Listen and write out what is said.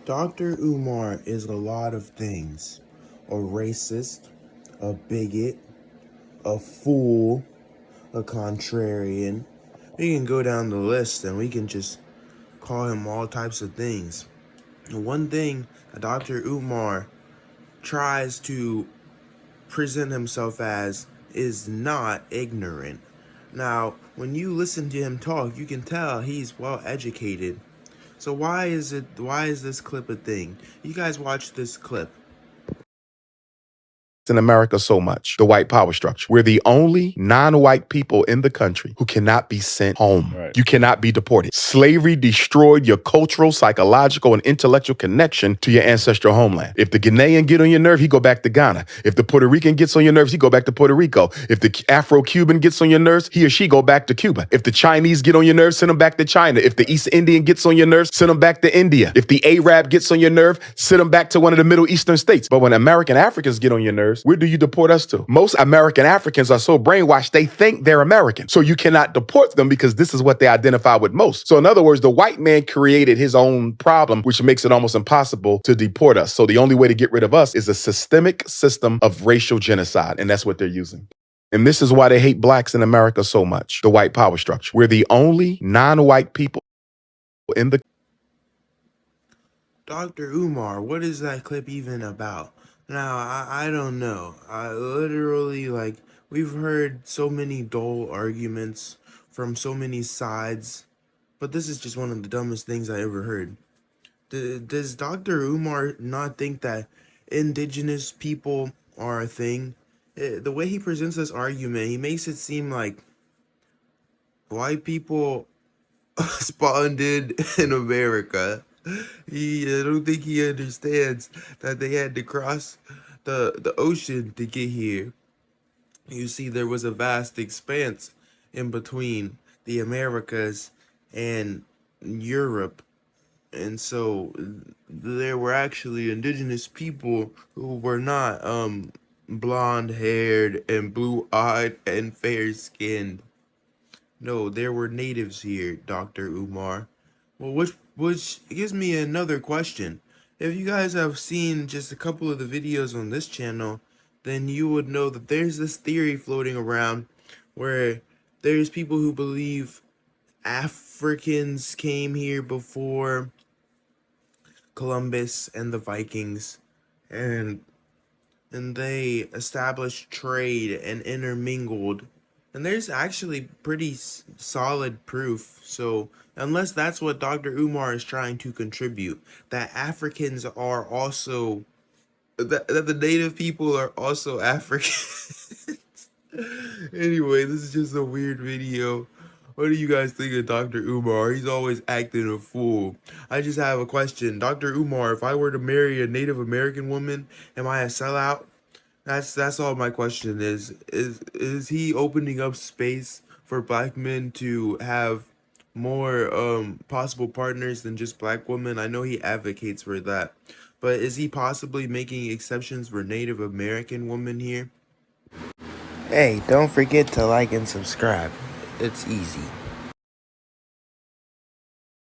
Dr. Umar is a lot of things. A racist, a bigot, a fool, a contrarian. We can go down the list and we can just call him all types of things. And one thing that Dr. Umar tries to present himself as is not ignorant. Now, when you listen to him talk, you can tell he's well educated. So why is this clip a thing? You guys watch this clip. In America so much, the white power structure. We're the only non-white people in the country who cannot be sent home. Right. You cannot be deported. Slavery destroyed your cultural, psychological, and intellectual connection to your ancestral homeland. If the Ghanaian get on your nerve, he go back to Ghana. If the Puerto Rican gets on your nerves, he go back to Puerto Rico. If the Afro-Cuban gets on your nerves, he or she go back to Cuba. If the Chinese get on your nerves, send them back to China. If the East Indian gets on your nerves, send them back to India. If the Arab gets on your nerve, send them back to one of the Middle Eastern states. But when American Africans get on your nerves, where do you deport us to? Most American Africans are so brainwashed, they think they're American. So you cannot deport them because this is what they identify with most. So in other words, the white man created his own problem, which makes it almost impossible to deport us. So the only way to get rid of us is a systemic system of racial genocide. And that's what they're using. And this is why they hate blacks in America so much, the white power structure. We're the only non-white people in the... Dr. Umar, what is that clip even about? Now, I don't know. I literally, we've heard so many dull arguments from so many sides, but this is just one of the dumbest things I ever heard. Does Dr. Umar not think that indigenous people are a thing? The way he presents this argument, he makes it seem like white people spawned in America. I don't think he understands that they had to cross the ocean to get here. You see, there was a vast expanse in between the Americas and Europe. And so there were actually indigenous people who were not blonde haired and blue eyed and fair skinned. No, there were natives here, Dr. Umar. Well, which gives me another question. If you guys have seen just a couple of the videos on this channel, then you would know that there's this theory floating around where there's people who believe Africans came here before Columbus and the Vikings, and they established trade and intermingled. And there's actually pretty solid proof. So unless that's what Dr. Umar is trying to contribute, that Africans are also, that the native people are also Africans. Anyway, this is just a weird video. What do you guys think of Dr. Umar? He's always acting a fool. I just have a question. Dr. Umar, if I were to marry a Native American woman, am I a sellout? That's all my question is. Is he opening up space for black men to have more possible partners than just black women? I know he advocates for that. But is he possibly making exceptions for Native American women here? Hey, don't forget to like and subscribe. It's easy.